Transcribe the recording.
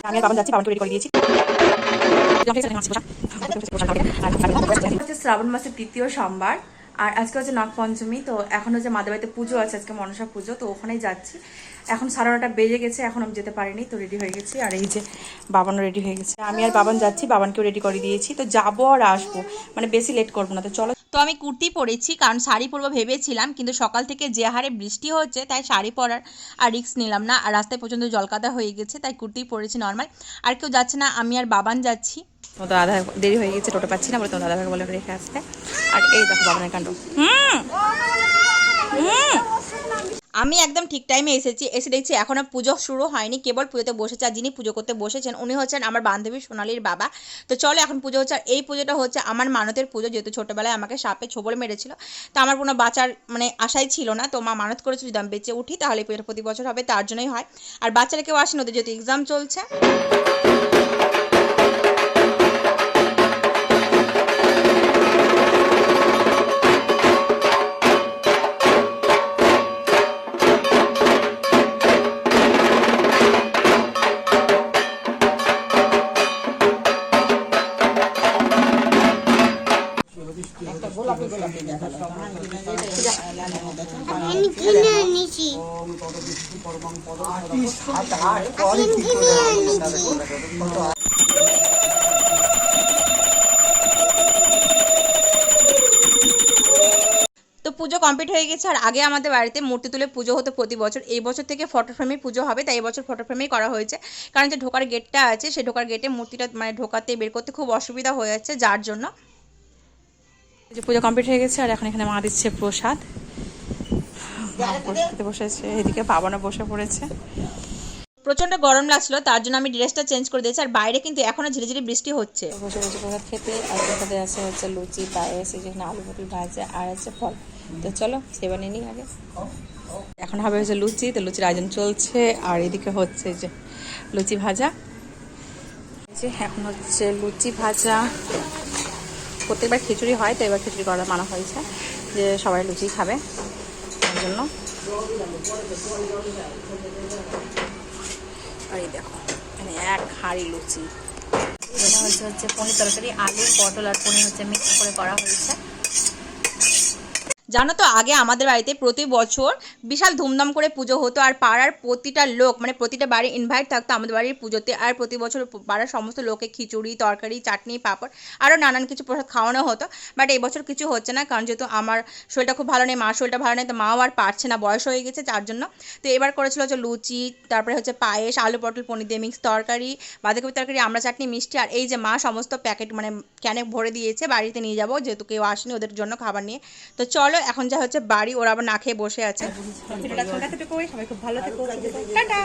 আমি আর বাবা যাচ্ছি, বাবাকে রেডি করে দিয়েছি। শ্রাবণ মাসের তৃতীয় সোমবার আর আজকে হচ্ছে নাগপঞ্চমী। তো এখন হচ্ছে মাদের বাড়িতে পুজো আছে, আজকে মনসা পুজো, তো ওখানেই যাচ্ছি। এখন 9:30 বেজে গেছে, এখন আমি যেতে পারিনি, তো রেডি হয়ে গেছি। আর এই যে বাবানও রেডি হয়ে গেছে, আমি আর বাবান যাচ্ছি, বাবানকেও রেডি করে দিয়েছি। তো যাবো আর আসবো, মানে বেশি লেট করবো না। তো চলো। তো আমি কুর্তি পরেছি, কারণ শাড়ি পরবো ভেবেছিলাম, কিন্তু সকাল থেকে যে হারে বৃষ্টি হচ্ছে তাই শাড়ি পরার আর রিস্ক নিলাম না। আর রাস্তায় পর্যন্ত জলকাদা হয়ে গেছে, তাই কুর্তি পরেছি নর্মাল। আর কেউ যাচ্ছে না, আমি আর বাবান যাচ্ছি। তো দাদা দেরি হয়ে গেছে, টোটো পাচ্ছি না বলে, তো দাদা ভাই বলে রেখে আসতে। আর এই দেখো বাবানের কাণ্ড। আমি একদম ঠিক টাইমে এসেছি, এসে দেখছি এখনও পুজো শুরু হয়নি, কেবল পুজোতে বসেছে। আর যিনি পুজো করতে বসেছেন উনি হচ্ছেন আমার বান্ধবী সোনালির বাবা। তো চলো এখন পুজো হচ্ছে। আর এই পুজোটা হচ্ছে আমার মানতের পুজো, যেহেতু ছোটোবেলায় আমাকে সাপে ছোবড়ে মেরেছিল। তো আমার কোনো বাঁচার মানে আশাই ছিল না, তো মা মানত করেছিল যদি আমি বেঁচে উঠি তাহলে এই পুজোটা প্রতি বছর হবে, তার জন্যই হয়। আর বাচ্চারা কেউ আসেন, ওদের যেহেতু এক্সাম চলছে। তো পুজো কমপ্লিট হয়ে গেছে। আর আগে আমাদের বাড়িতে মূর্তি তুলে পুজো হতো প্রতি বছর, এই বছর থেকে ফটো ফ্রেমে পুজো হবে, তাই এবছর ফটো ফ্রেমেই করা হয়েছে। কারণ যে ঢোকার গেটটা আছে, সেই ঢোকার গেটে মূর্তিটা মানে ঢোকাতে বের করতে খুব অসুবিধা হয়ে যাচ্ছে, যার জন্য। যে পুজো কমপ্লিট হয়ে গেছে, আর এখন এখানে মা দিচ্ছে প্রসাদ। খেতে বসেছে, এদিকে বাবানও বসে পড়েছে। প্রচণ্ড গরম লাগছিল, তার জন্য আমি ড্রেসটা চেঞ্জ করে দিয়েছি। আর বাইরে কিন্তু এখনও ঝিরে ঝিরে বৃষ্টি হচ্ছে। বসে বসে প্রসাদ খেতে। আর প্রসাদে আছে হচ্ছে লুচি, পায়েস, যেখানে আলু পটল ভাজা, আর আছে ফল। তো চলো সে বানিয়ে নিই আগে। এখন হবে হচ্ছে লুচি, তো লুচির আয়োজন চলছে। আর এদিকে হচ্ছে যে লুচি ভাজা, যে এখন হচ্ছে লুচি ভাজা। প্রত্যেকবার খিচুড়ি হয়, তো এবার খিচুড়ি করা মানা হয়েছে, যে সবাই লুচি খাবে তার জন্য। আর এই দেখো এখানে এক হাঁড়ি লুচি। এটা হচ্ছে পনির তরকারি, আলু পটল আর পনির হচ্ছে মিক্স করে করা হয়েছে। জানো তো, আগে আমাদের বাড়িতে প্রতি বছর বিশাল ধুমধাম করে পুজো হতো। আর পাড়ার প্রতিটা লোক মানে প্রতিটা বাড়ি ইনভাইট থাকতো আমাদের বাড়ির পুজোতে। আর প্রতি বছর পাড়ার সমস্ত লোকে খিচুড়ি, তরকারি, চাটনি, পাঁপড় আরও নানান কিছু প্রসাদ খাওয়ানো হতো। বাট এই বছর কিছু হচ্ছে না, কারণ যেহেতু আমার শরীরটা খুব ভালো নেই, মার শরীরটা ভালো নেই, তো মাও আর পারছে না, বয়স হয়ে গেছে, যার জন্য। তো এবার করেছিল হচ্ছে লুচি, তারপরে হচ্ছে পায়েস, আলু পটল পনির দিয়ে মিক্স তরকারি, বাঁধাকপি তরকারি, আমরা চাটনি, মিষ্টি। আর এই যে মা সমস্ত প্যাকেট মানে ক্যানে ভরে দিয়েছে, বাড়িতে নিয়ে যাবো, যেহেতু কেউ আসেনি ওদের জন্য খাবার নিয়ে। তো চলো এখন যা হচ্ছে বাড়ি, ওরা আবার না খেয়ে বসে আছে। সবাই খুব ভালো থেকো, টাটা।